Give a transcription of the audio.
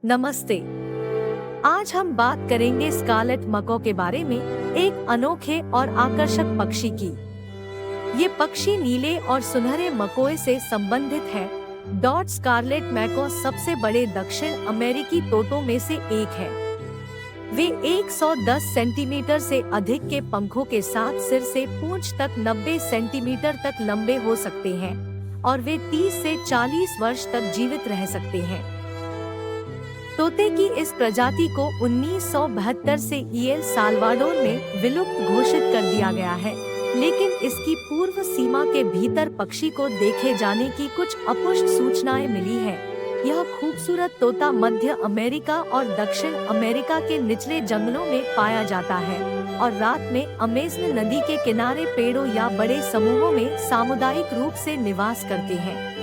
नमस्ते। आज हम बात करेंगे स्कारलेट मको के बारे में, एक अनोखे और आकर्षक पक्षी की। ये पक्षी नीले और सुनहरे मकोए से संबंधित है। डॉट स्कारलेट मैको सबसे बड़े दक्षिण अमेरिकी तोतों में से एक है। वे 110 सेंटीमीटर से अधिक के पंखों के साथ सिर से पूंछ तक 90 सेंटीमीटर तक लंबे हो सकते हैं और वे 30 से 40 वर्ष तक जीवित रह सकते हैं। तोते की इस प्रजाति को 1972 से एल साल्वाडोर में विलुप्त घोषित कर दिया गया है, लेकिन इसकी पूर्व सीमा के भीतर पक्षी को देखे जाने की कुछ अपुष्ट सूचनाएं मिली हैं। यह खूबसूरत तोता मध्य अमेरिका और दक्षिण अमेरिका के निचले जंगलों में पाया जाता है और रात में अमेज़न नदी के किनारे पेड़ों या बड़े समूहों में सामुदायिक रूप से निवास करते हैं।